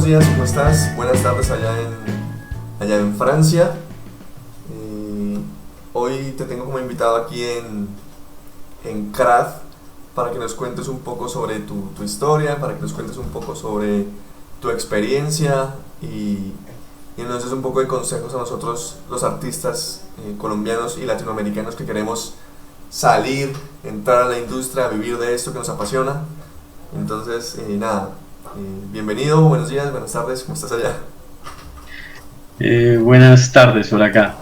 buenos días, ¿cómo estás? Buenas tardes allá en Francia. Hoy te tengo como invitado aquí en CRAD para que nos cuentes un poco sobre tu historia, para que nos cuentes un poco sobre tu experiencia y nos des un poco de consejos a nosotros, los artistas colombianos y latinoamericanos que queremos salir, entrar a la industria, vivir de esto que nos apasiona. Entonces, bienvenido, buenos días, buenas tardes, ¿cómo estás allá? Buenas tardes por acá,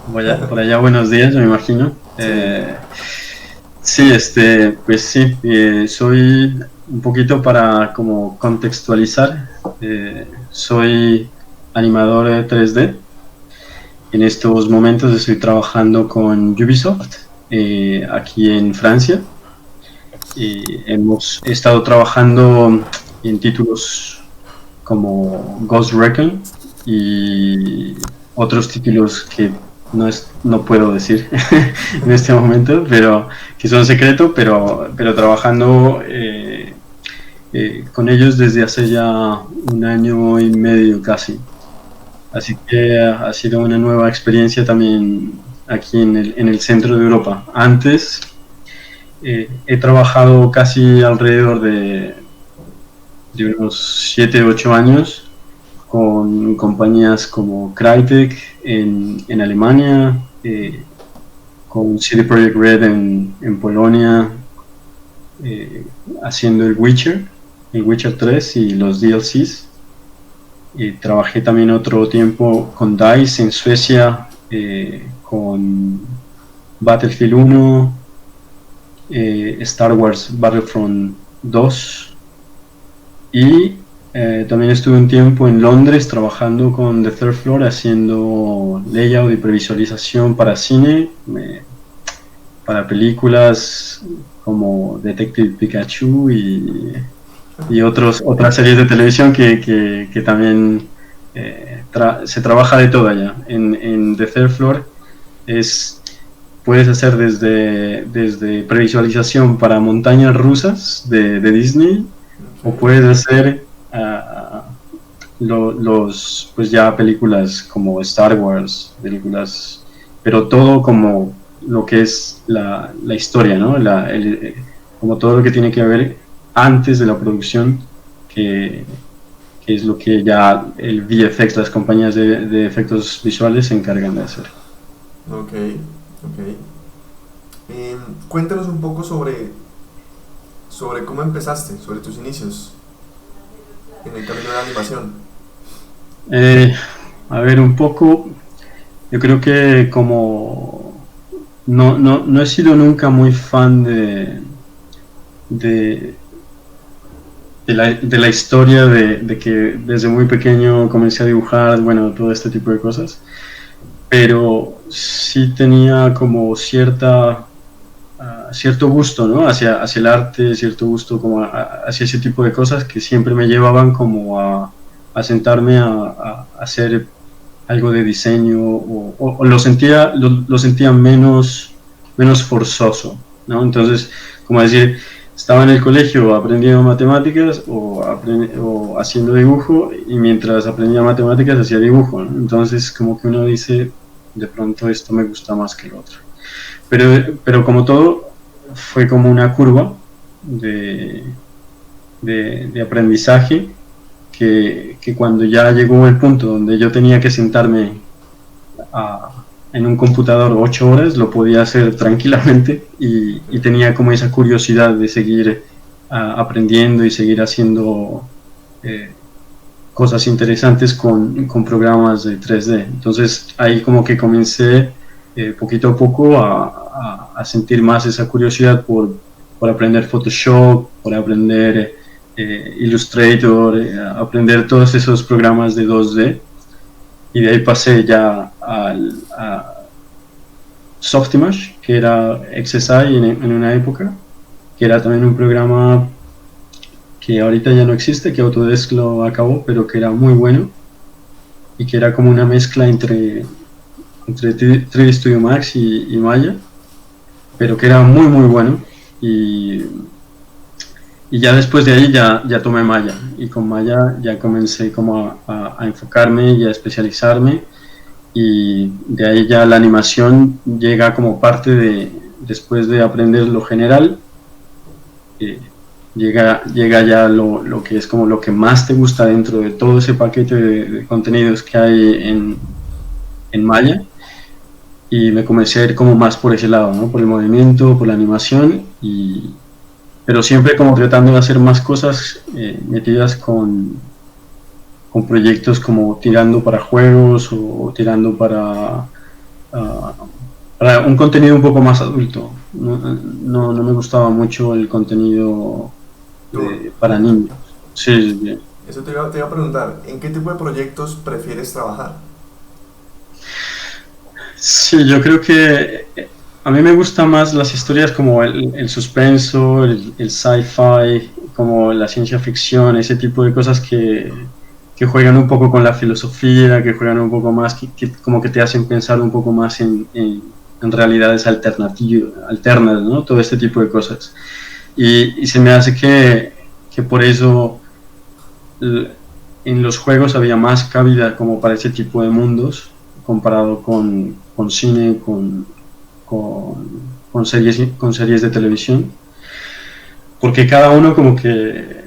por allá buenos días, me imagino. Sí. Sí, pues sí, soy un poquito para como contextualizar, soy animador 3D. En estos momentos estoy trabajando con Ubisoft aquí en Francia. Hemos estado trabajando en títulos como Ghost Recon y otros títulos que no puedo decir en este momento, pero que son secreto, pero trabajando con ellos desde hace ya un año y medio casi. Así que ha sido una nueva experiencia también aquí en el centro de Europa. Antes he trabajado casi alrededor de unos 7 8 años con compañías como Crytek en Alemania, con CD Projekt Red en Polonia, haciendo el Witcher 3 y los DLCs. Trabajé también otro tiempo con DICE en Suecia, con Battlefield 1, Star Wars Battlefront 2 y también estuve un tiempo en Londres trabajando con The Third Floor haciendo layout y previsualización para cine, para películas como Detective Pikachu y otras series de televisión que también se trabaja de todo allá. En The Third Floor puedes hacer desde previsualización para montañas rusas de Disney, o Okay. puedes hacer pues ya películas como Star Wars, películas, pero todo como lo que es la historia, ¿no? Como todo lo que tiene que ver antes de la producción, que, que es lo que ya el VFX, las compañías de efectos visuales se encargan de hacer. Ok, ok. Cuéntanos un poco sobre cómo empezaste, sobre tus inicios en el camino de la animación. Eh, a ver, un poco, yo creo que como no he sido nunca muy fan de, de la historia de que desde muy pequeño comencé a dibujar, bueno, todo este tipo de cosas, pero sí tenía como cierto gusto, ¿no? Hacia el arte, cierto gusto como hacia ese tipo de cosas que siempre me llevaban como a sentarme a hacer algo de diseño o lo sentía menos forzoso, ¿no? Entonces, como decir, estaba en el colegio aprendiendo matemáticas o haciendo dibujo, y mientras aprendía matemáticas hacía dibujo, ¿no? Entonces, como que uno dice, de pronto esto me gusta más que el otro. Pero como todo, fue como una curva de, de aprendizaje que cuando ya llegó el punto donde yo tenía que sentarme en un computador 8 horas, lo podía hacer tranquilamente y Okay. tenía como esa curiosidad de seguir aprendiendo y seguir haciendo eh, cosas interesantes con programas de 3D. Entonces ahí como que comencé poquito a poco a sentir más esa curiosidad por aprender Photoshop, por aprender Illustrator, aprender todos esos programas de 2D, y de ahí pasé ya a Softimage, que era XSI en una época, que era también un programa que ahorita ya no existe, que Autodesk lo acabó, pero que era muy bueno y que era como una mezcla entre 3D Studio Max y Maya, pero que era muy muy bueno. Y y ya después de ahí ya tomé Maya, y con Maya ya comencé como a enfocarme y a especializarme, y de ahí ya la animación llega como parte de, después de aprender lo general, eh, llega ya lo que es como lo que más te gusta dentro de todo ese paquete de contenidos que hay en Maya, y me comencé a ir como más por ese lado, ¿no? Por el movimiento, por la animación, pero siempre como tratando de hacer más cosas metidas con proyectos como tirando para juegos o tirando para un contenido un poco más adulto. No me gustaba mucho el contenido para niños. Sí, sí. Eso te iba a preguntar, ¿en qué tipo de proyectos prefieres trabajar? Sí, yo creo que a mí me gustan más las historias como el suspenso, el sci-fi, como la ciencia ficción, ese tipo de cosas que juegan un poco con la filosofía, que juegan un poco más, que como que te hacen pensar un poco más en realidades alternas, ¿no? Todo este tipo de cosas. Y se me hace que por eso en los juegos había más cabida como para ese tipo de mundos comparado con cine, con series de televisión, porque cada uno como que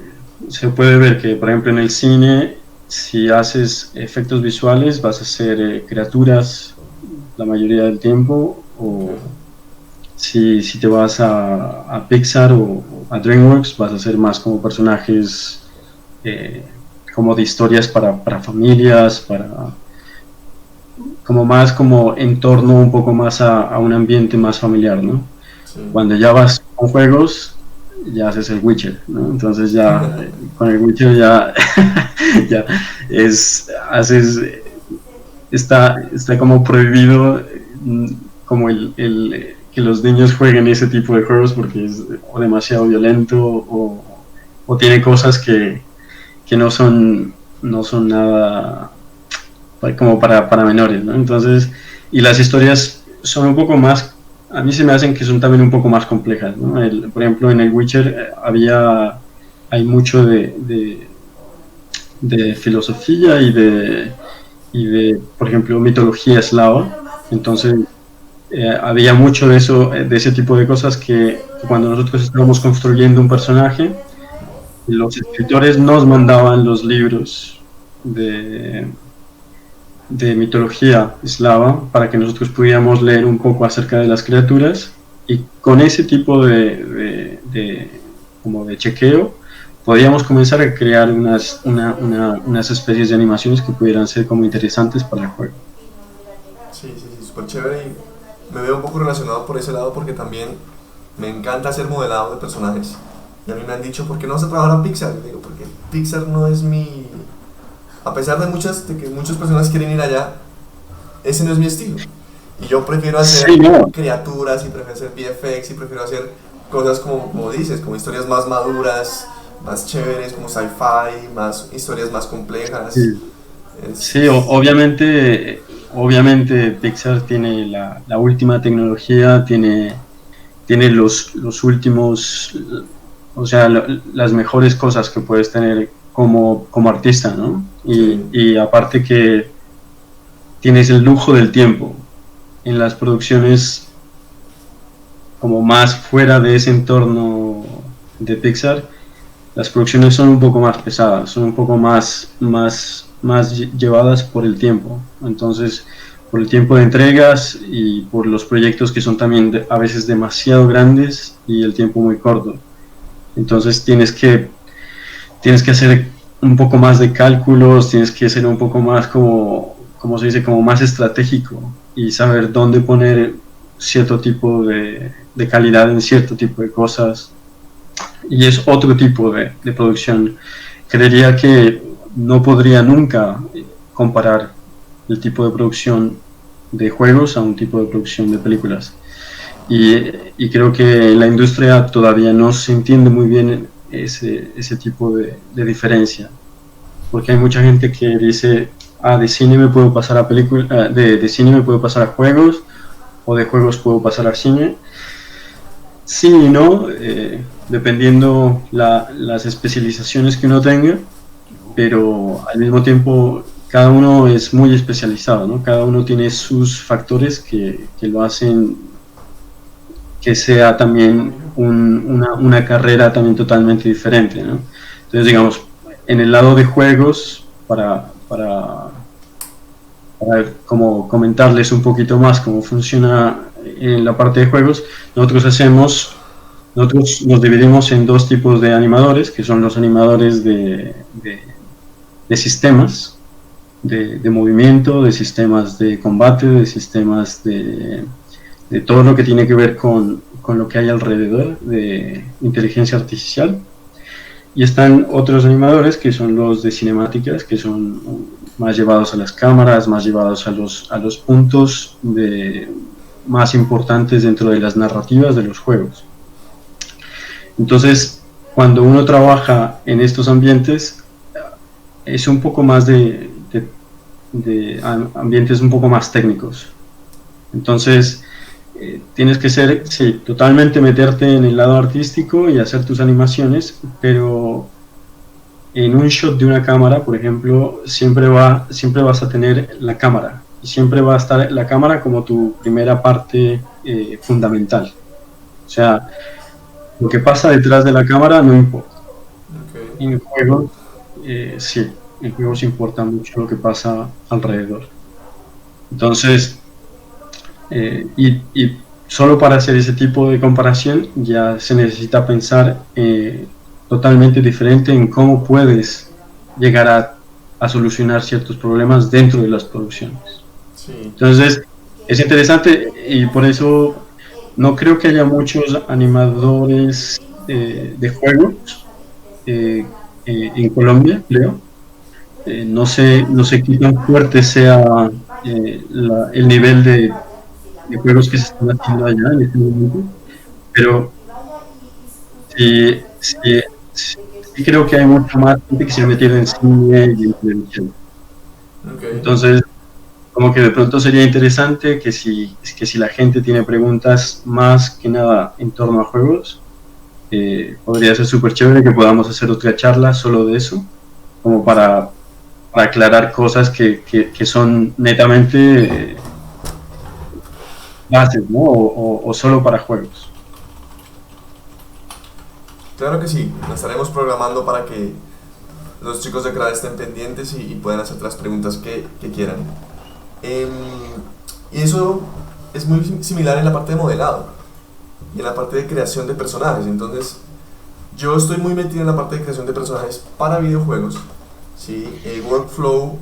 se puede ver que, por ejemplo, en el cine, si haces efectos visuales vas a hacer criaturas la mayoría del tiempo, o si te vas a Pixar o a DreamWorks vas a hacer más como personajes como de historias para familias, como más como en torno un poco más a un ambiente más familiar, ¿no? Sí. Cuando ya vas con juegos, ya haces el Witcher, ¿no? Entonces ya con el Witcher ya está como prohibido como que los niños jueguen ese tipo de juegos porque es o demasiado violento o tiene cosas que no son nada como para menores, ¿no? Entonces, y las historias son un poco más, a mí se me hacen que son también un poco más complejas, ¿no? Por ejemplo, en el Witcher hay mucho de filosofía y de, por ejemplo, mitología eslava, entonces había mucho de eso, de ese tipo de cosas que cuando nosotros estábamos construyendo un personaje, los escritores nos mandaban los libros de mitología eslava para que nosotros pudiéramos leer un poco acerca de las criaturas, y con ese tipo como de chequeo podíamos comenzar a crear unas especies de animaciones que pudieran ser como interesantes para el juego. Sí, sí, sí, súper chévere, y me veo un poco relacionado por ese lado porque también me encanta hacer modelado de personajes. Y a mí me han dicho, ¿por qué no vas a trabajar a Pixar? Y digo, porque Pixar no es mi... A pesar de que muchas personas quieren ir allá, ese no es mi estilo. Y yo prefiero hacer Sí, no. criaturas, y prefiero hacer VFX, y prefiero hacer cosas como dices, como historias más maduras, más chéveres, como sci-fi, más historias más complejas. Sí. Sí, obviamente Pixar tiene la última tecnología, tiene los últimos, o sea, las mejores cosas que puedes tener como artista, ¿no? Sí, Y aparte que tienes el lujo del tiempo. En las producciones como más fuera de ese entorno de Pixar, las producciones son un poco más pesadas, son un poco más llevadas por el tiempo. Entonces, por el tiempo de entregas y por los proyectos que son también a veces demasiado grandes y el tiempo muy corto. Entonces tienes que hacer un poco más de cálculos, tienes que ser un poco más como se dice, como más estratégico y saber dónde poner cierto tipo de calidad en cierto tipo de cosas. Y es otro tipo de producción. Creería que no podría nunca comparar el tipo de producción de juegos a un tipo de producción de películas. Y creo que la industria todavía no se entiende muy bien ese tipo de diferencia. Porque hay mucha gente que dice, de cine me puedo pasar a película, de cine me puedo pasar a juegos, o de juegos puedo pasar a cine. Sí y no. dependiendo las especializaciones que uno tenga, pero al mismo tiempo cada uno es muy especializado, ¿no? Cada uno tiene sus factores que lo hacen que sea también una carrera también totalmente diferente, ¿no? Entonces, digamos, en el lado de juegos, para como comentarles un poquito más cómo funciona en la parte de juegos, nosotros nos dividimos en dos tipos de animadores, que son los animadores de sistemas, de movimiento, de sistemas de combate, de sistemas de todo lo que tiene que ver con lo que hay alrededor de inteligencia artificial. Y están otros animadores que son los de cinemáticas, que son más llevados a las cámaras, más llevados a los puntos más importantes dentro de las narrativas de los juegos. Entonces, cuando uno trabaja en estos ambientes, es un poco más de ambientes un poco más técnicos. Entonces, tienes que ser, sí, totalmente meterte en el lado artístico y hacer tus animaciones, pero en un shot de una cámara, por ejemplo, siempre vas a tener la cámara, y siempre va a estar la cámara como tu primera parte fundamental. O sea, lo que pasa detrás de la cámara no importa. Okay. En juegos, sí, en juegos importa mucho lo que pasa alrededor. Entonces, y solo para hacer ese tipo de comparación ya se necesita pensar totalmente diferente en cómo puedes llegar a solucionar ciertos problemas dentro de las producciones. Sí. Entonces es interesante y por eso no creo que haya muchos animadores de juegos en Colombia, creo. No sé qué tan fuerte sea el nivel de juegos que se están haciendo allá en este momento, pero sí creo que hay mucha más gente que se ha metido en cine y en televisión. Okay. Entonces, como que de pronto sería interesante que si la gente tiene preguntas más que nada en torno a juegos, podría ser súper chévere que podamos hacer otra charla solo de eso, como para aclarar cosas que son netamente bases, ¿no? O solo para juegos. Claro que sí, lo estaremos programando para que los chicos de CRAD estén pendientes y puedan hacer las preguntas que quieran. Y eso es muy similar en la parte de modelado y en la parte de creación de personajes. Entonces, yo estoy muy metido en la parte de creación de personajes para videojuegos. ¿Sí? El workflow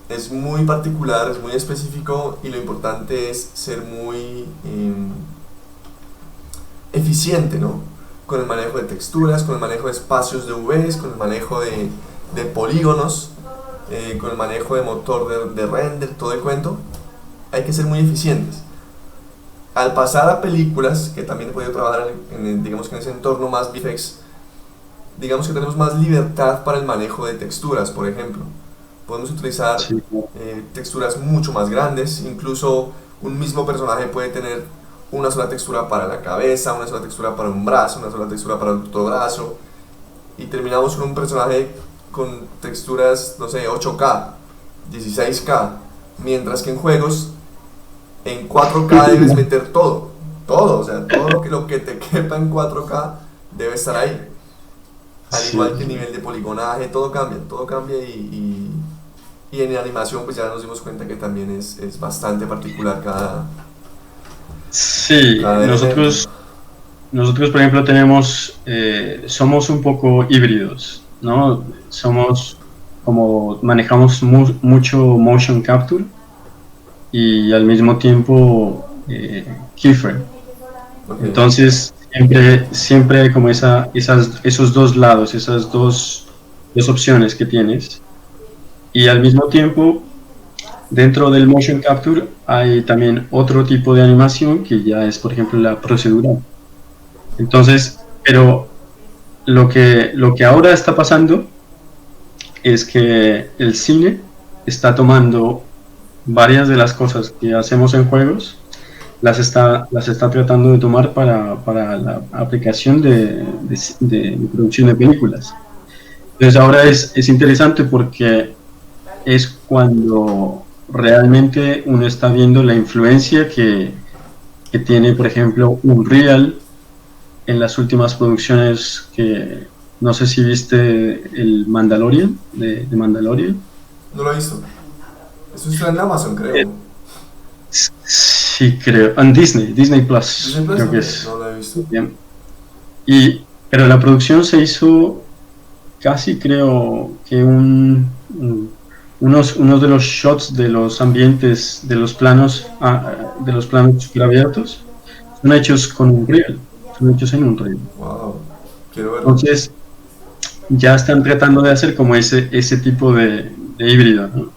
es muy particular, es muy específico y lo importante es ser muy eficiente, ¿no? Con el manejo de texturas, con el manejo de espacios de UVs, con el manejo de polígonos, con el manejo de motor de render, todo el cuento. Hay que ser muy eficientes. Al pasar a películas, que también he podido trabajar digamos que en ese entorno más VFX, digamos que tenemos más libertad para el manejo de texturas, por ejemplo. Podemos utilizar texturas mucho más grandes, incluso un mismo personaje puede tener una sola textura para la cabeza, una sola textura para un brazo, una sola textura para otro brazo, y terminamos con un personaje con texturas, no sé, 8K, 16K, mientras que en juegos, en 4K debes meter todo, o sea, todo lo que te quepa en 4K debe estar ahí. Al igual que el nivel de poligonaje, todo cambia y en animación pues ya nos dimos cuenta que también es bastante particular cada nosotros por ejemplo somos un poco híbridos, ¿no? Manejamos mucho motion capture y al mismo tiempo keyframe. Okay. Entonces siempre hay como esos dos lados, esas dos opciones que tienes, y al mismo tiempo dentro del motion capture hay también otro tipo de animación que ya es, por ejemplo, la procedural. Entonces, pero lo que ahora está pasando es que el cine está tomando varias de las cosas que hacemos en juegos las está tratando de tomar para la aplicación de producción de películas. Entonces ahora es interesante porque es cuando realmente uno está viendo la influencia que tiene, por ejemplo, Unreal en las últimas producciones que no sé si viste el Mandalorian, de Mandalorian. No lo he visto. Eso está en Amazon, Eh, creo. sí, creo, en Disney, Disney Plus, Disney Plus, creo que ok, es. no lo he visto. Bien. Pero la producción se hizo casi creo que unos de los shots de los ambientes, de los planos super abiertos, son hechos con Unreal, son hechos en Unreal. Wow, quiero verlo. Entonces ya están tratando de hacer como ese tipo de híbrido, ¿no?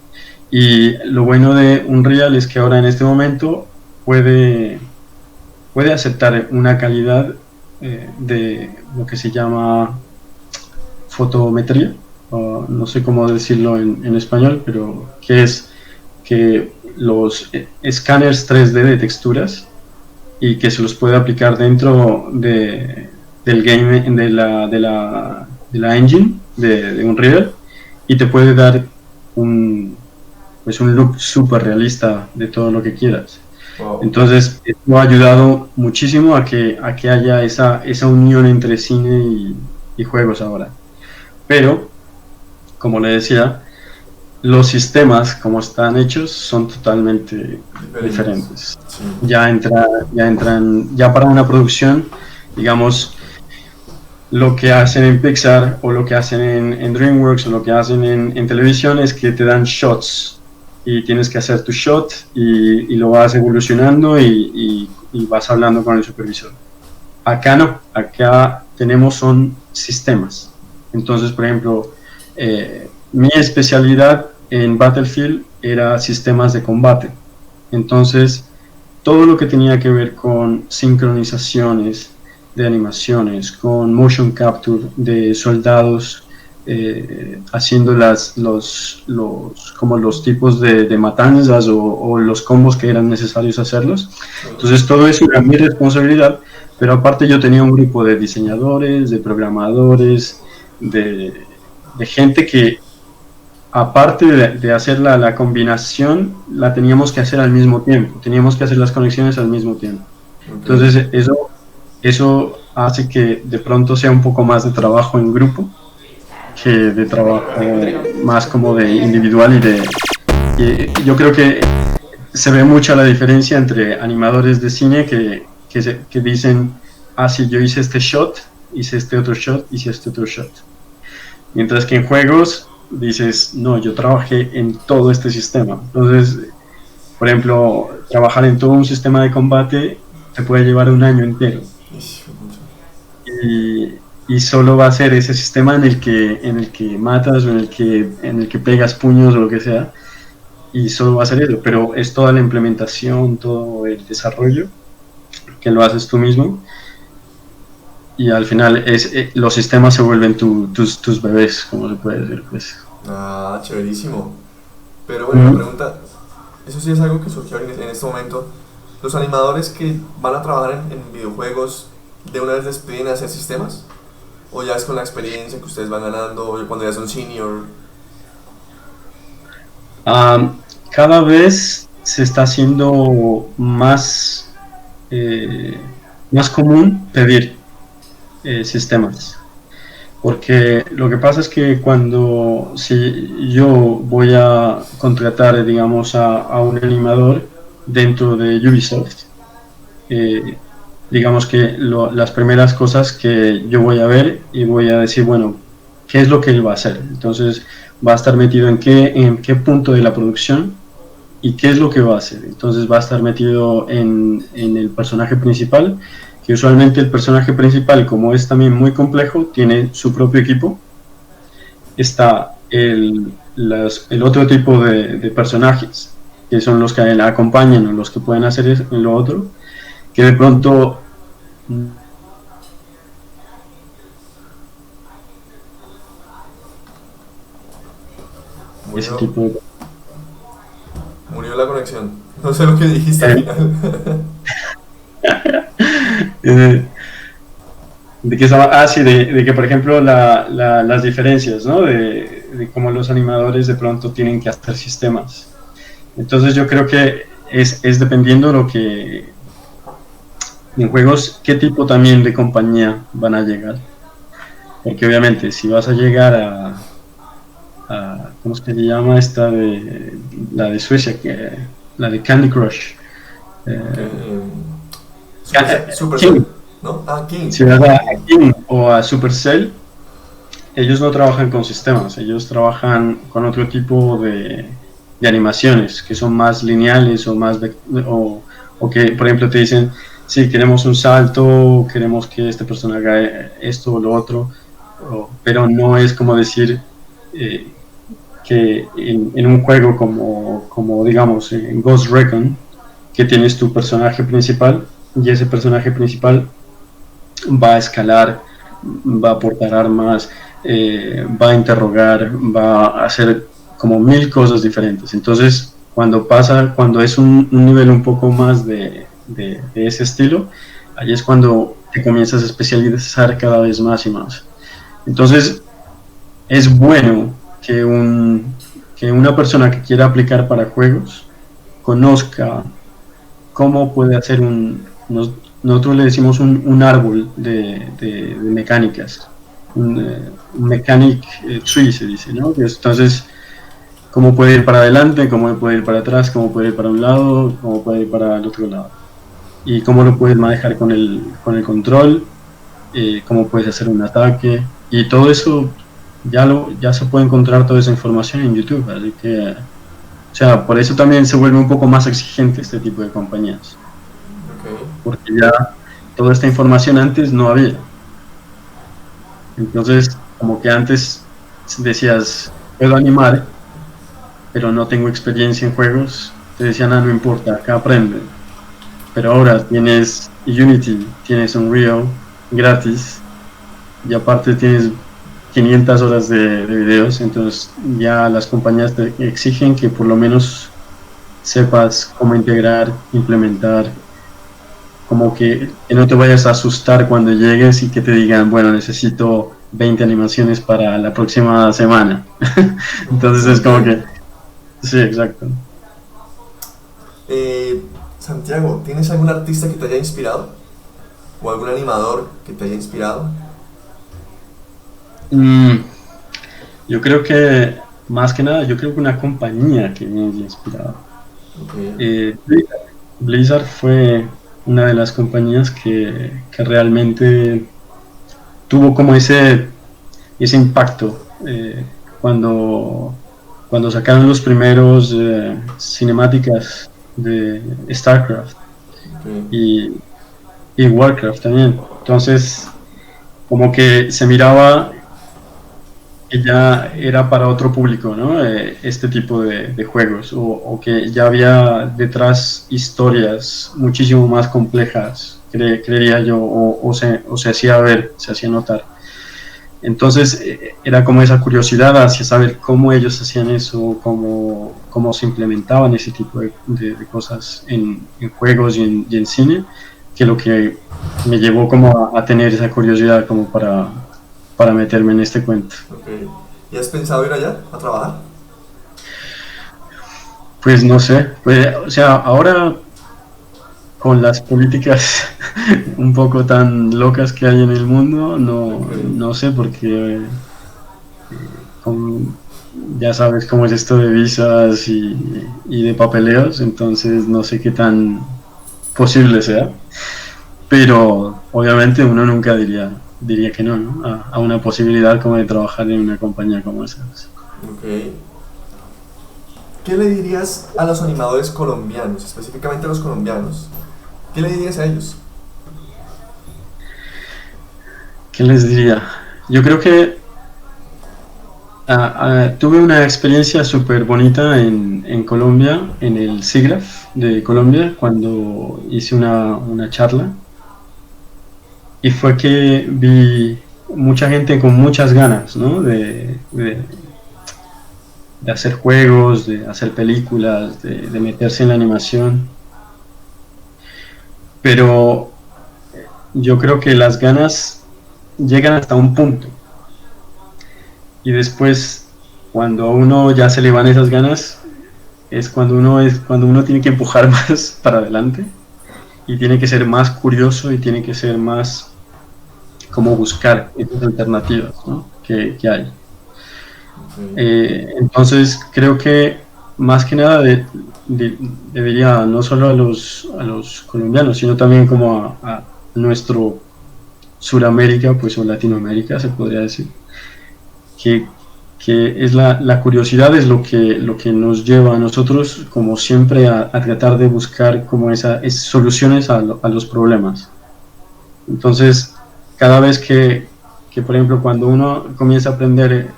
Y lo bueno de Unreal es que ahora en este momento puede, puede aceptar una calidad de lo que se llama fotometría, o no sé cómo decirlo en español, pero que es que los escáneres 3D de texturas y que se los puede aplicar dentro del game, de la engine de Unreal y te puede dar un, pues un look súper realista de todo lo que quieras. Wow. Entonces, esto ha ayudado muchísimo a que haya esa unión entre cine y juegos ahora. Pero, como le decía, los sistemas como están hechos son totalmente Diferentes. diferentes. Sí. Ya entran, ya para una producción, digamos, lo que hacen en Pixar o lo que hacen en DreamWorks o lo que hacen en televisión es que te dan shots y tienes que hacer tu shot y lo vas evolucionando y vas hablando con el supervisor. Acá no, acá tenemos son sistemas. Entonces, por ejemplo, mi especialidad en Battlefield era sistemas de combate. Entonces, todo lo que tenía que ver con sincronizaciones de animaciones, con motion capture de soldados haciendo como los tipos de matanzas o los combos que eran necesarios hacerlos. Sí. Entonces todo eso era mi responsabilidad, pero aparte yo tenía un grupo de diseñadores, de programadores, de gente que aparte de hacer la combinación, la teníamos que hacer al mismo tiempo, teníamos que hacer las conexiones al mismo tiempo. Ok. Entonces eso hace que de pronto sea un poco más de trabajo en grupo que de trabajo más como de individual y yo creo que se ve mucho la diferencia entre animadores de cine que dicen, ah, sí, yo hice este shot, hice este otro shot, hice este otro shot. Mientras que en juegos dices, no, yo trabajé en todo este sistema. Entonces, por ejemplo, trabajar en todo un sistema de combate te puede llevar un año entero. Ish, mucho. Y, y solo va a ser ese sistema en el que matas o en el que pegas puños o lo que sea. Y solo va a ser eso. Pero es toda la implementación, todo el desarrollo que lo haces tú mismo. Y al final los sistemas se vuelven tus bebés, como se puede decir. Pues. Ah, chéverísimo. Pero bueno, una pregunta. Eso sí es algo que surgió en este momento. ¿Los animadores que van a trabajar en videojuegos de una vez les piden hacer sistemas? ¿O ya es con la experiencia que ustedes van ganando, o cuando ya son senior? Um, Cada vez se está haciendo más, eh, más común pedir sistemas. Porque lo que pasa es que cuando si yo voy a contratar, digamos, a un animador dentro de Ubisoft, eh, digamos que las primeras cosas que yo voy a ver y voy a decir, bueno, ¿qué es lo que él va a hacer? Entonces va a estar metido en qué punto de la producción y qué es lo que va a hacer. Entonces va a estar metido en el personaje principal, que usualmente el personaje principal, como es también muy complejo, tiene su propio equipo. Está el otro tipo de personajes, que son los que la acompañan o los que pueden hacer lo otro, que de pronto ese Murió, tipo de... murió la conexión. No sé lo que dijiste al Eh, final. Eh, ¿De qué estaba? Ah, sí, de que por ejemplo las diferencias, ¿no? De cómo los animadores de pronto tienen que hacer sistemas. Entonces yo creo que es dependiendo de lo que en juegos, qué tipo también de compañía van a llegar. Porque obviamente si vas a llegar a ¿cómo es que se llama esta de la de Suecia? La de Candy Crush. Ok, Eh, Supercell, King. ¿no? Ah, King. Si vas a King o a Supercell, ellos no trabajan con sistemas, ellos trabajan con otro tipo de animaciones que son más lineales o más o que por ejemplo te dicen sí, queremos un salto, queremos que este personaje haga esto o lo otro, pero no es como decir eh, que en un juego como digamos en Ghost Recon, que tienes tu personaje principal y ese personaje principal va a escalar, va a aportar armas, va a interrogar, va a hacer como mil cosas diferentes. Entonces, cuando es un nivel un poco más de ese estilo, ahí es cuando te comienzas a especializar cada vez más y más. Entonces, es bueno que una persona que quiera aplicar para juegos conozca cómo puede hacer nosotros le decimos un árbol de mecánicas, un mechanic tree se dice, ¿no? Entonces, cómo puede ir para adelante, cómo puede ir para atrás, cómo puede ir para un lado, cómo puede ir para el otro lado. Y cómo lo puedes manejar con el control, cómo puedes hacer un ataque. Y todo eso ya se puede encontrar toda esa información en YouTube. Así que, o sea, por eso también se vuelve un poco más exigente este tipo de compañías. Ok. Porque ya toda esta información antes no había. Entonces, como que antes decías, puedo animar, pero no tengo experiencia en juegos, te decían, no importa, acá aprende. Pero ahora tienes Unity, tienes Unreal gratis, y aparte tienes 500 horas de videos, entonces ya las compañías te exigen que por lo menos sepas cómo integrar, implementar, como que no te vayas a asustar cuando llegues y que te digan, bueno, necesito 20 animaciones para la próxima semana. Entonces es como Ok. que, sí, exacto. Santiago, ¿tienes algún artista que te haya inspirado? ¿O algún animador que te haya inspirado? Mm, yo creo que, más que nada, yo creo que una compañía que me haya inspirado. Ok. Blizzard fue una de las compañías que realmente tuvo como ese impacto cuando sacaron los primeros cinemáticas de StarCraft Ok. y, y Warcraft también. Entonces, como que se miraba que ya era para otro público, ¿no? Este tipo de juegos, o que ya había detrás historias muchísimo más complejas, creería yo, o se hacía ver, se hacía notar. Entonces era como esa curiosidad hacia saber cómo ellos hacían eso, cómo se implementaban ese tipo de cosas en juegos y en cine, que lo que me llevó como a tener esa curiosidad como para meterme en este cuento. Ok. ¿Y has pensado ir allá a trabajar? Pues no sé, pues, o sea, ahora con las políticas un poco tan locas que hay en el mundo, Ok. no sé, porque con, ya sabes cómo es esto de visas y de papeleos, entonces no sé qué tan posible sea, pero obviamente uno nunca diría que no, ¿no? A una posibilidad como de trabajar en una compañía como esa. Ok. ¿Qué le dirías a los animadores colombianos, específicamente a los colombianos? ¿Qué le dirías a ellos? ¿Qué les diría? Yo creo que tuve una experiencia súper bonita en Colombia, en el SIGGRAPH de Colombia, cuando hice una charla. Y fue que vi mucha gente con muchas ganas, ¿no? De hacer juegos, de hacer películas, de meterse en la animación. pero yo creo que las ganas llegan hasta un punto y después cuando a uno ya se le van esas ganas es cuando uno tiene que empujar más para adelante y tiene que ser más curioso y tiene que ser más como buscar esas alternativas, ¿no? que hay. Ok. Entonces creo que más que nada debería no solo a los colombianos, sino también como a nuestro Suramérica, pues o Latinoamérica se podría decir, que, que es la curiosidad es lo que nos lleva a nosotros como siempre a tratar de buscar como soluciones a los problemas. Entonces, cada vez por ejemplo, cuando uno comienza a aprender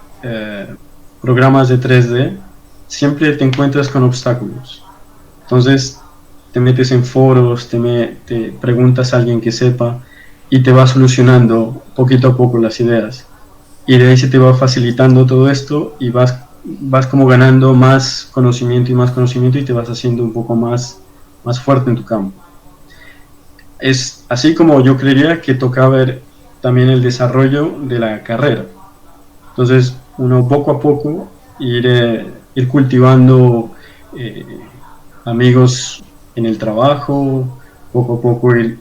programas de 3D, siempre te encuentras con obstáculos. Entonces, te metes en foros, te preguntas a alguien que sepa y te va solucionando poquito a poco las ideas. Y de ahí se te va facilitando todo esto y vas como ganando más conocimiento y más conocimiento y te vas haciendo un poco más fuerte en tu campo. Es así como yo creería que toca ver también el desarrollo de la carrera. Entonces, uno poco a poco ir cultivando eh, amigos en el trabajo, poco a poco ir,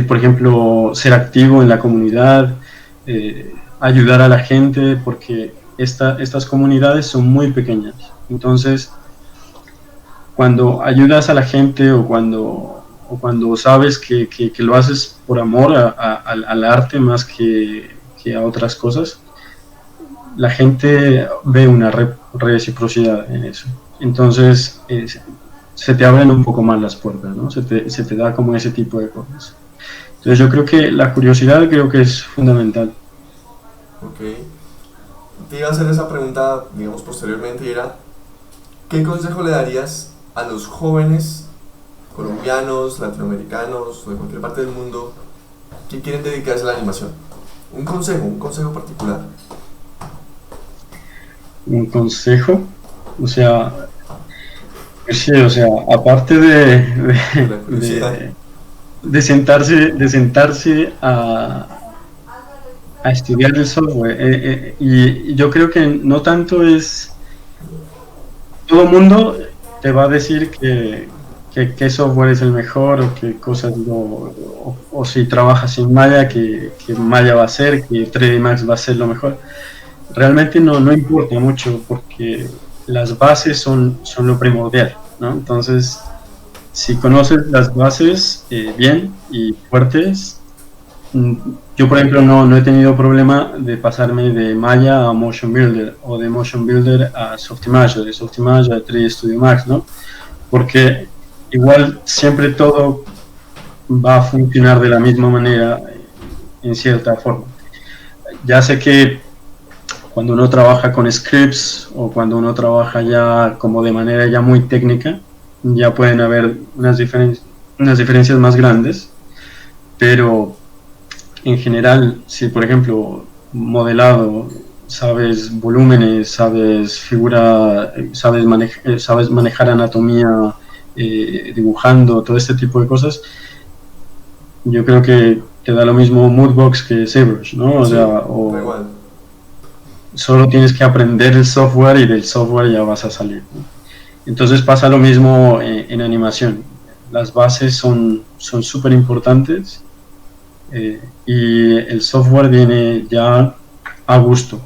por ejemplo, ser activo en la comunidad, ayudar a la gente, porque estas comunidades son muy pequeñas. Entonces, cuando ayudas a la gente o cuando sabes que lo haces por amor al arte más que a otras cosas, la gente ve una reciprocidad en eso. Entonces, se te abren un poco más las puertas, ¿no? Se te da como ese tipo de cosas. Entonces, yo creo que la curiosidad creo que es fundamental. Ok. Te iba a hacer esa pregunta, digamos, posteriormente, y era, ¿qué consejo le darías a los jóvenes colombianos, latinoamericanos o de cualquier parte del mundo que quieren dedicarse a la animación? Un consejo particular. Un consejo, o sea, pues sí, o sea, aparte De la curiosidad. de sentarse a estudiar el software, y yo creo que no tanto es, todo el mundo te va a decir qué software es el mejor o qué cosas o si trabajas en Maya, que Maya va a ser, que 3D Max va a ser lo mejor. Realmente no importa mucho porque las bases son lo primordial, ¿no? Entonces, si conoces las bases bien y fuertes, yo por ejemplo no he tenido problema de pasarme de Maya a Motion Builder o de Motion Builder a Softimage o de Softimage a 3D Studio Max, ¿no? Porque igual siempre todo va a funcionar de la misma manera en cierta forma. Ya sé que cuando uno trabaja con scripts o cuando uno trabaja ya como de manera ya muy técnica, ya pueden haber unas diferencias más grandes, pero en general, si por ejemplo modelado, sabes volúmenes, sabes figura, sabes manejar anatomía, dibujando, todo este tipo de cosas, yo creo que te da lo mismo Moodbox que ZBrush, ¿no? O Sí, sea, da igual. solo tienes que aprender el software y del software ya vas a salir, ¿no? Entonces pasa lo mismo en animación. Las bases son súper importantes y el software viene ya a gusto.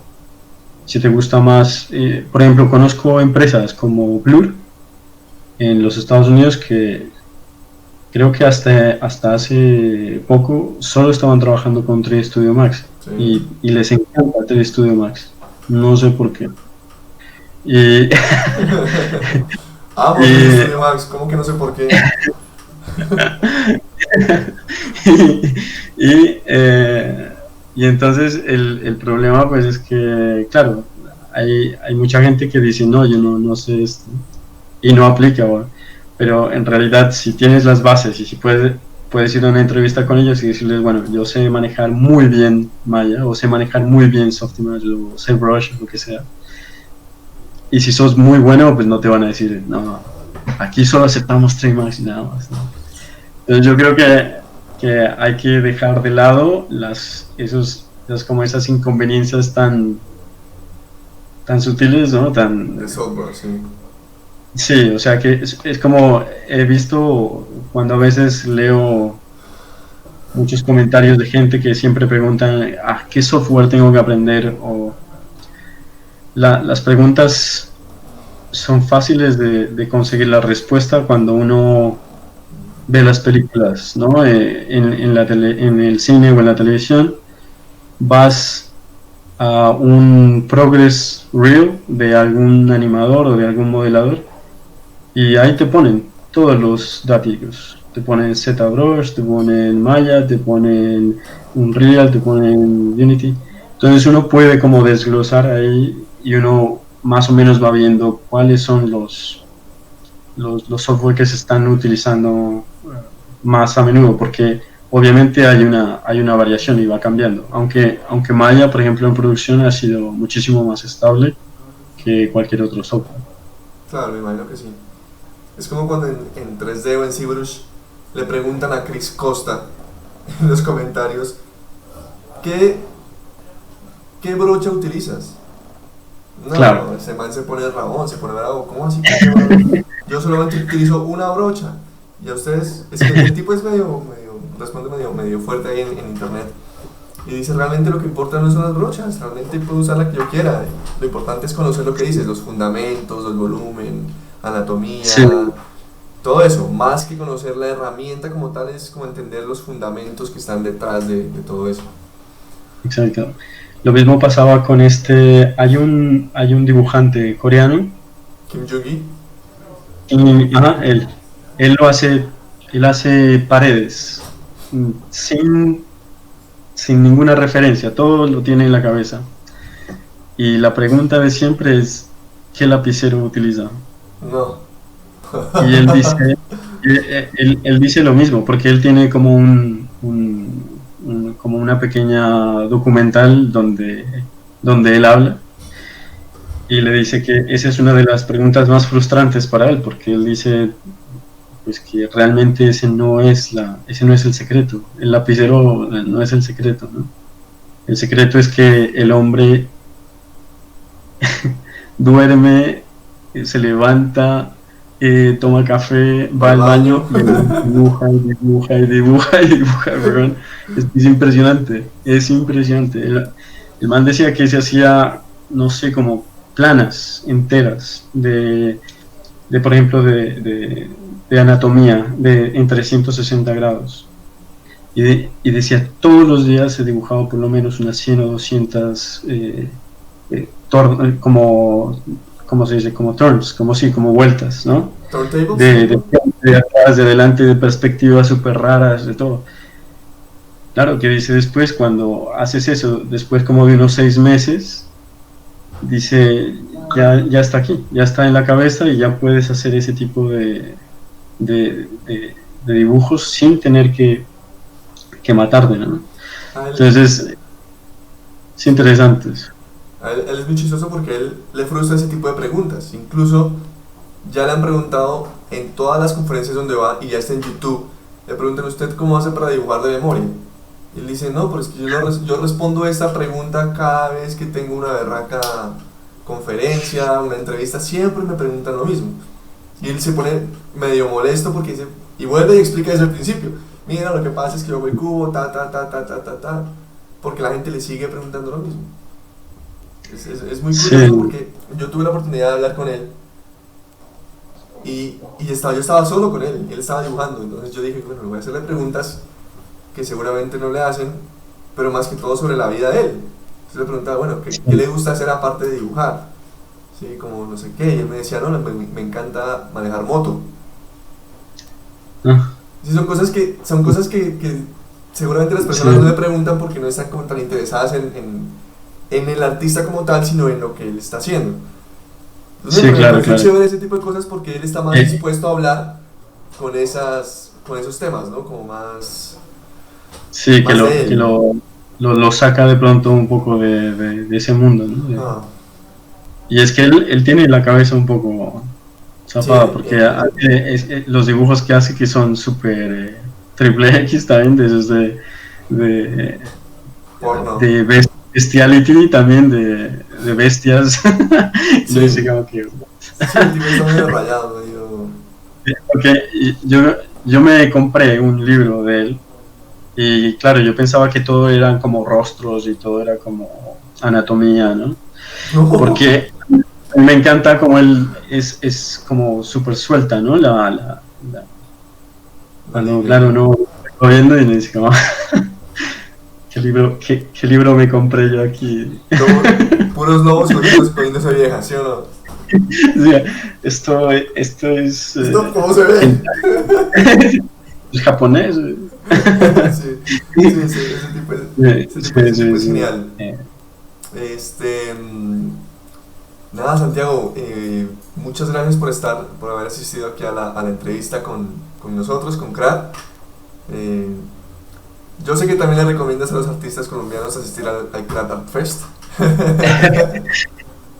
Si te gusta más, por ejemplo, conozco empresas como Blur en los Estados Unidos que creo que hasta hace poco solo estaban trabajando con 3D Studio Max Sí. y les encanta 3D Studio Max. No sé por qué. Y, Amo 3D y, Studio Max, ¿cómo que no sé por qué? y, y entonces el problema pues es que, claro, hay mucha gente que dice, no, yo no sé esto y no aplica, bueno. Pero en realidad si tienes las bases y si puedes ir a una entrevista con ellos y decirles, bueno, yo sé manejar muy bien Maya o sé manejar muy bien Softimage o ZBrush o lo que sea. Y si sos muy bueno, pues no te van a decir, no, aquí solo aceptamos 3D Max y nada más, ¿no? Entonces yo creo que hay que dejar de lado como esas inconveniencias tan sutiles, ¿no? De software, sí. Sí, o sea que es como he visto cuando a veces leo muchos comentarios de gente que siempre preguntan, ¿qué software tengo que aprender? O las preguntas son fáciles de conseguir la respuesta cuando uno ve las películas, ¿no? En el cine o en la televisión, vas a un progress reel de algún animador o de algún modelador y ahí te ponen todos los datos. Te ponen ZBrush, te ponen Maya, te ponen Unreal, te ponen Unity. Entonces uno puede como desglosar ahí y uno más o menos va viendo cuáles son los software que se están utilizando más a menudo, porque obviamente hay una variación y va cambiando. Aunque Maya, por ejemplo, en producción ha sido muchísimo más estable que cualquier otro software. Claro, me imagino que sí. Es como cuando en 3D o en ZBrush le preguntan a Chris Costa en los comentarios, ¿qué, qué brocha utilizas? No, Claro. ese man se pone rabón, se pone bravo. ¿Cómo así? Yo solamente utilizo una brocha. Y a ustedes, es que el tipo es responde medio fuerte ahí en internet. Y dice, realmente lo que importa no son las brochas, realmente puedo usar la que yo quiera. Lo importante es conocer lo que dices, los fundamentos, el volumen, anatomía, Sí, todo eso. Más que conocer la herramienta como tal, es como entender los fundamentos que están detrás de todo eso. exacto. Lo mismo pasaba con hay un dibujante coreano, Kim Jong-gi. y él lo hace, él hace paredes, sin, sin ninguna referencia, todo lo tiene en la cabeza. Y la pregunta de siempre es, ¿qué lapicero utiliza? No. Y él dice, él dice lo mismo, porque él tiene como como una pequeña documental donde él habla y le dice que esa es una de las preguntas más frustrantes para él, porque él dice pues que realmente ese no es el secreto, el lapicero no es el secreto, ¿no? El secreto es que el hombre duerme, se levanta, toma café, va Al al baño. baño y dibuja y dibuja y dibuja y dibuja. Perdón. Es impresionante, es impresionante. El man decía que se hacía, no sé, como planas enteras por ejemplo, de anatomía en 360 grados. Y decía, todos los días se dibujaba por lo menos unas 100 o 200 como se dice, como turns, como sí, como vueltas, ¿no? Turntables. De atrás, de adelante, de perspectivas súper raras, de todo. Claro, que dice después, cuando haces eso, después como de unos 6 meses, dice, ya está aquí, ya está en la cabeza y ya puedes hacer ese tipo de dibujos sin tener que matarte, ¿no? A él, Entonces, es interesante eso. él es muy chistoso porque él le frustra ese tipo de preguntas. Incluso ya le han preguntado en todas las conferencias donde va y ya está en YouTube. Le preguntan a usted cómo hace para dibujar de memoria. Y él dice, no, pero es que yo respondo esta pregunta cada vez que tengo una berraca conferencia, una entrevista, siempre me preguntan lo mismo. Y él se pone medio molesto porque dice, y vuelve y explica desde el principio. Mira, lo que pasa es que yo hago el cubo, porque la gente le sigue preguntando lo mismo. Es muy Sí, curioso porque yo tuve la oportunidad de hablar con él yo estaba solo con él, él estaba dibujando, entonces yo dije, bueno, le voy a hacerle preguntas que seguramente no le hacen, pero más que todo sobre la vida de él. Entonces le preguntaba, bueno, ¿qué le gusta hacer aparte de dibujar? Sí, como no sé qué, y él me decía, no, me encanta manejar moto. ah, Sí, son cosas que seguramente las personas sí, no le preguntan porque no están como tan interesadas en el artista como tal, sino en lo que él está haciendo. Entonces sí, me claro, parece claro. chévere ese tipo de cosas porque él está más Eh, dispuesto a hablar con esos temas, ¿no? Como sí, más de él. lo saca de pronto un poco de ese mundo, ¿no? Ah, Y es que él tiene la cabeza un poco sí, zapada, porque los dibujos que hace que son súper triple X también, de esos de, Porno. de bestiality también, de bestias. Y yo Sí, dice como que... sí, el tipo está medio rayado, medio... Porque yo me compré un libro de él y claro, yo pensaba que todo eran como rostros y todo era como anatomía, ¿no? No. Porque me encanta como él es como súper suelta, ¿no? La Cuando, línea. claro, uno está viendo y me dice como, qué libro me compré yo aquí? Como puros lobos cogiéndose viejas, ¿sí o no? O sea, esto es, ¿Esto cómo se ve? es japonés. Sí, sí, ese tipo, ese tipo, Sí, ese tipo sí, es sí. genial. Este, nada, Santiago, muchas gracias por haber asistido aquí a la entrevista con nosotros, con CRAD. Eh, yo sé que también le recomiendas a los artistas colombianos asistir al CRAD Art Fest.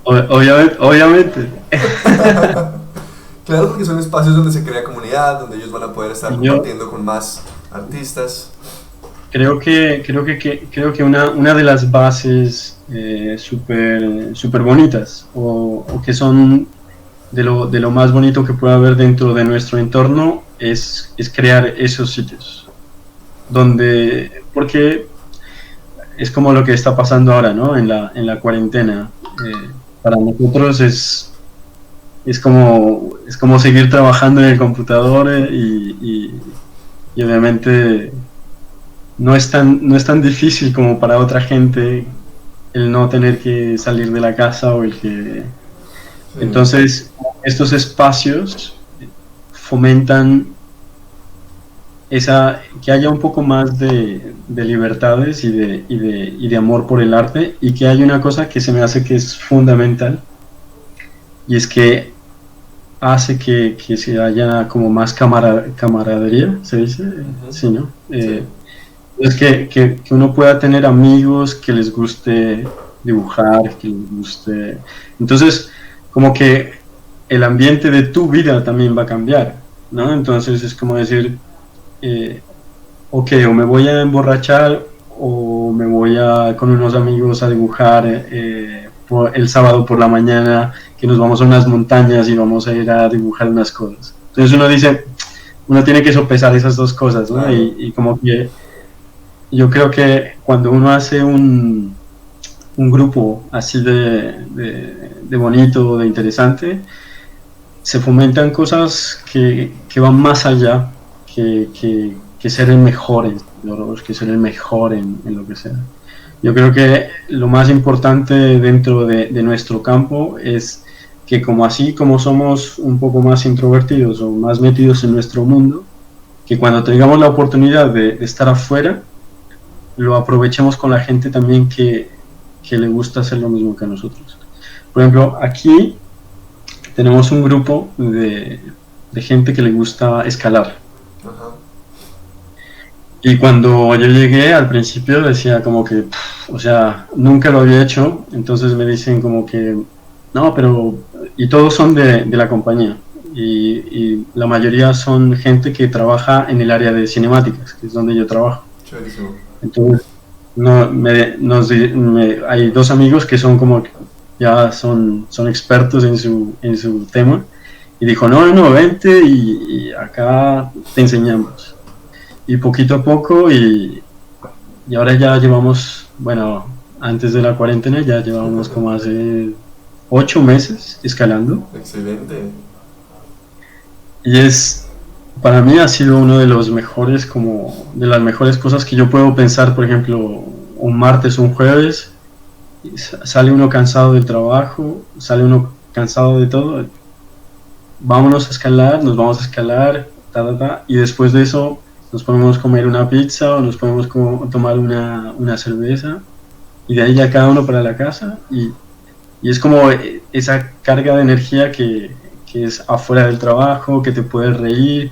Obviamente, obviamente. Claro, porque son espacios donde se crea comunidad, donde ellos van a poder estar Yo compartiendo con más artistas. creo que una de las bases súper bonitas o que son de lo más bonito que puede haber dentro de nuestro entorno es crear esos sitios donde, porque es como lo que está pasando ahora, ¿no? En la cuarentena. Para nosotros es como seguir trabajando en el computador y obviamente no es tan difícil como para otra gente el no tener que salir de la casa o el que... Sí, Entonces, estos espacios fomentan que haya un poco más de libertades y de amor por el arte y que hay una cosa que se me hace que es fundamental y es que hace que se haya como más camaradería, ¿se dice? ujú, Sí, ¿no? sí, Es que uno pueda tener amigos que les guste dibujar, que les guste... Entonces, como que el ambiente de tu vida también va a cambiar, ¿no? Entonces es como decir, eh, ok, o me voy a emborrachar o me voy con unos amigos a dibujar el sábado por la mañana, que nos vamos a unas montañas y vamos a ir a dibujar unas cosas. Entonces uno dice, uno tiene que sopesar esas dos cosas, ¿no? claro. Y como que yo creo que cuando uno hace un grupo así de bonito, de interesante, se fomentan cosas que van más allá que ser el mejor en que ser el mejor en lo que sea. Yo creo que lo más importante dentro de nuestro campo es que como así como somos un poco más introvertidos o más metidos en nuestro mundo, que cuando tengamos la oportunidad de estar afuera, lo aprovechemos con la gente también que le gusta hacer lo mismo que a nosotros. Por ejemplo, aquí tenemos un grupo de gente que le gusta escalar. Ajá. Y cuando yo llegué al principio decía como que, o sea, nunca lo había hecho, entonces me dicen como que, no, pero, y todos son de la compañía, y la mayoría son gente que trabaja en el área de cinemáticas, que es donde yo trabajo. Chéverísimo. Entonces, no, hay dos amigos que son como, ya son expertos en su tema, y dijo, no, vente y acá te enseñamos. Y poquito a poco, y ahora ya llevamos, bueno, antes de la cuarentena ya llevamos como hace 8 meses escalando. Excelente. Y para mí ha sido uno de los mejores, como de las mejores cosas que yo puedo pensar, por ejemplo, un martes o un jueves, sale uno cansado del trabajo, sale uno cansado de todo, vámonos a escalar, nos vamos a escalar, y después de eso nos podemos comer una pizza o nos podemos tomar una cerveza y de ahí ya cada uno para la casa y es como esa carga de energía que es afuera del trabajo, que te puedes reír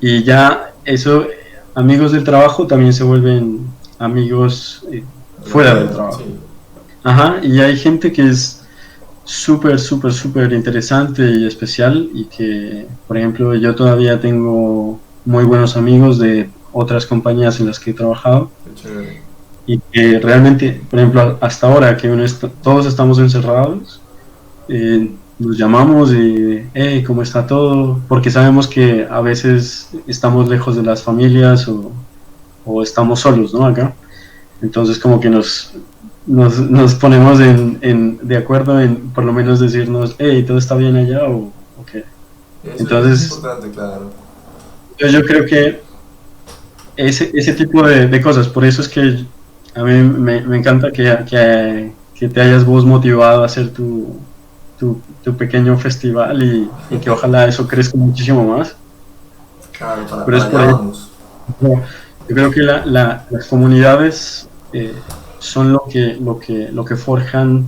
y ya eso, amigos del trabajo también se vuelven amigos De la fuera del vida, trabajo. sí. Ajá, y hay gente que es súper interesante y especial y que, por ejemplo, yo todavía tengo muy buenos amigos otras compañías en las que he trabajado, Qué chévere. y que realmente, por ejemplo, hasta ahora que todos estamos encerrados, nos llamamos y, hey, ¿cómo está todo? Porque sabemos que a veces estamos lejos de las familias o estamos solos, ¿no? Acá. Entonces como que nos ponemos de acuerdo en por lo menos decirnos, hey, ¿todo está bien allá? O qué. Eso es Entonces importante, claro. yo creo que ese tipo de cosas, por eso es que a mí me encanta que te hayas vos motivado a hacer tu pequeño festival y que ojalá eso crezca muchísimo más. Claro, Pero es para por allá ahí. vamos. Yo creo que las comunidades son lo que forjan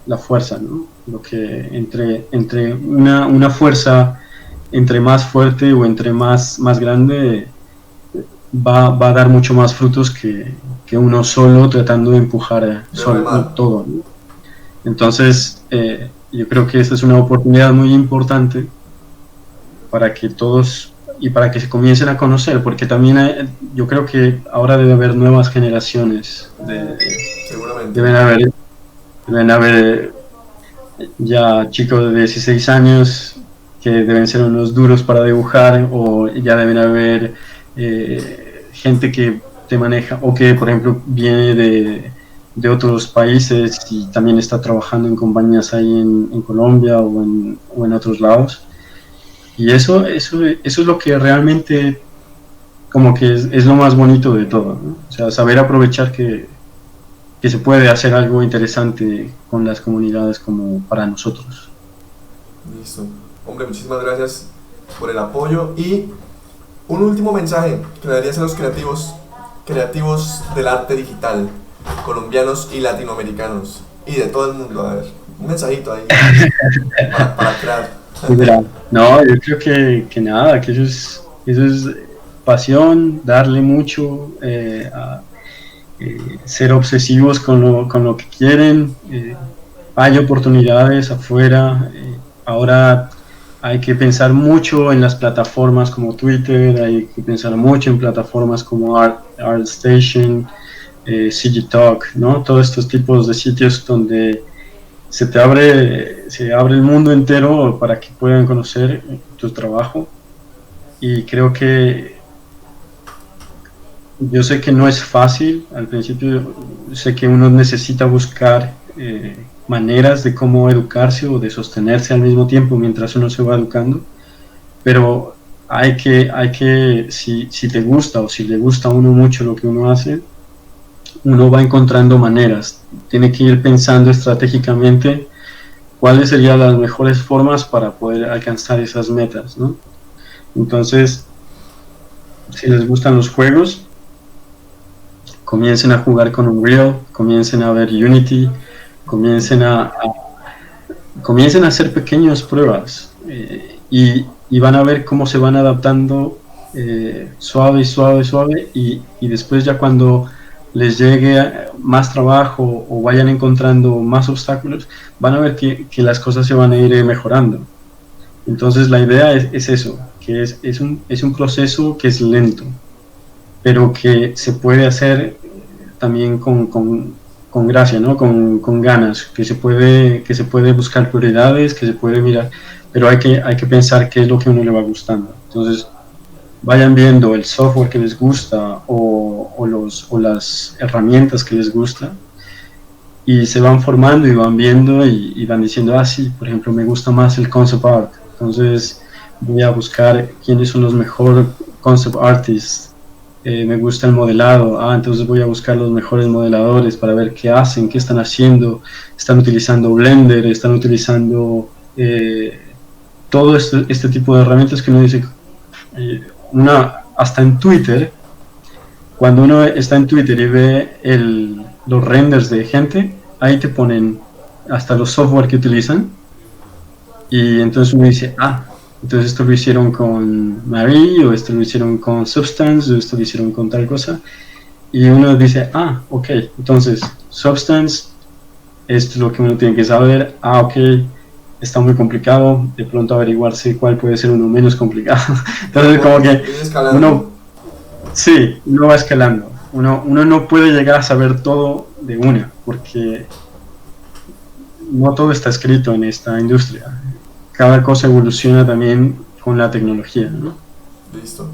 la fuerza, ¿no? Lo que entre una fuerza entre más fuerte o entre más grande va a dar mucho más frutos que uno solo tratando de empujar De remar. todo, ¿no? Entonces, yo creo que esta es una oportunidad muy importante para que todos y para que se comiencen a conocer, porque también yo creo que ahora debe haber nuevas generaciones, Seguramente. deben haber ya chicos de 16 años que deben ser unos duros para dibujar, o ya deben haber gente que te maneja o que por ejemplo viene de otros países y también está trabajando en compañías ahí en Colombia o en otros lados. Y eso es lo que realmente como que es lo más bonito de todo, ¿no? O sea, saber aprovechar que se puede hacer algo interesante con las comunidades como para nosotros. Listo. Hombre, muchísimas gracias por el apoyo. Y un último mensaje que le darías a los creativos del arte digital, colombianos y latinoamericanos, y de todo el mundo. A ver, un mensajito ahí para crear. Mira, no, yo creo que nada, que eso es pasión, darle mucho, ser obsesivos con lo que quieren. Hay oportunidades afuera. Ahora hay que pensar mucho en las plataformas como Twitter, hay que pensar mucho en plataformas como ArtStation, CGTalk, ¿no? Todos estos tipos de sitios donde se abre el mundo entero para que puedan conocer tu trabajo. Y creo que yo sé que no es fácil, al principio sé que uno necesita buscar maneras de cómo educarse o de sostenerse al mismo tiempo mientras uno se va educando, pero si te gusta o si le gusta a uno mucho lo que uno hace, uno va encontrando maneras, tiene que ir pensando estratégicamente cuáles serían las mejores formas para poder alcanzar esas metas, ¿no? Entonces, si les gustan los juegos, comiencen a jugar con Unreal, comiencen a ver Unity, comiencen comiencen a hacer pequeñas pruebas, y van a ver cómo se van adaptando suave, suave, suave, y después ya cuando les llegue más trabajo o vayan encontrando más obstáculos, van a ver que las cosas se van a ir mejorando. Entonces la idea es eso, que es un proceso que es lento, pero que se puede hacer también con gracia, ¿no? Con ganas, que se puede buscar prioridades, que se puede mirar, pero hay que pensar qué es lo que a uno le va gustando. Entonces, vayan viendo el software que les gusta o las herramientas que les gusta, y se van formando y van viendo y van diciendo, sí, por ejemplo, me gusta más el concept art, entonces voy a buscar quiénes son los mejores concept artists. Me gusta el modelado, entonces voy a buscar los mejores modeladores para ver qué hacen, qué están haciendo, están utilizando Blender, están utilizando todo este tipo de herramientas que uno dice, hasta en Twitter, cuando uno está en Twitter y ve los renders de gente, ahí te ponen hasta los software que utilizan, y entonces uno dice, entonces esto lo hicieron con Marie, o esto lo hicieron con Substance, o esto lo hicieron con tal cosa, y uno dice, ok, entonces Substance, esto es lo que uno tiene que saber, ok, está muy complicado, de pronto averiguarse cuál puede ser uno menos complicado. Entonces como que uno, Sí, uno va escalando. Uno no puede llegar a saber todo de una, porque no todo está escrito en esta industria. Cada cosa evoluciona también con la tecnología, ¿no? Listo.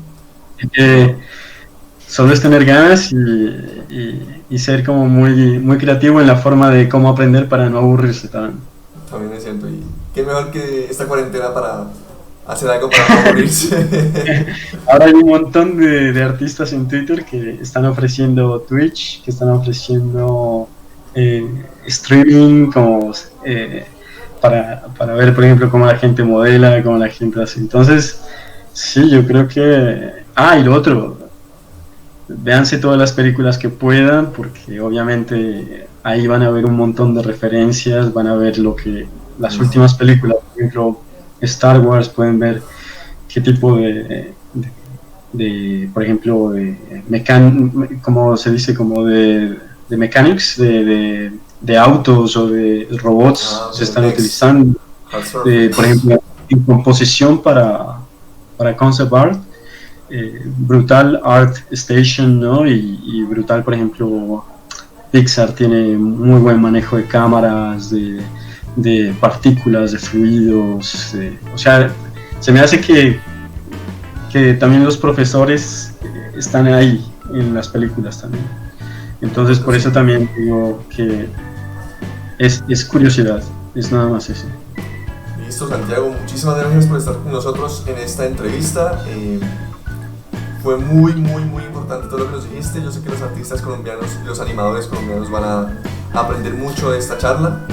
Eh, Solo es tener ganas y ser como muy creativo en la forma de cómo aprender para no aburrirse también. También es cierto. Y qué mejor que esta cuarentena para hacer algo para no aburrirse. Ahora hay un montón de artistas en Twitter que están ofreciendo Twitch, que están ofreciendo streaming como, para ver, por ejemplo, cómo la gente modela, cómo la gente hace. Entonces, sí, yo creo que... Ah, y lo otro, véanse todas las películas que puedan, porque obviamente ahí van a ver un montón de referencias, van a ver lo que las Listo. últimas películas, por ejemplo, Star Wars, pueden ver qué tipo por ejemplo, como se dice, como de mechanics, de autos o de robots Ah, se ok, están next. utilizando, Hard Surfing. por ejemplo, en composición para concept art, Brutal Art Station, ¿no? Y Brutal, por ejemplo, Pixar tiene muy buen manejo de cámaras, de partículas, de fluidos, o sea, se me hace que también los profesores están ahí en las películas también. Entonces, Listo, por sí. eso también digo que es curiosidad, es nada más eso. Listo, Santiago. Muchísimas gracias por estar con nosotros en esta entrevista. Fue muy, muy, muy importante todo lo que nos dijiste. Yo sé que los artistas colombianos y los animadores colombianos van a aprender mucho de esta charla.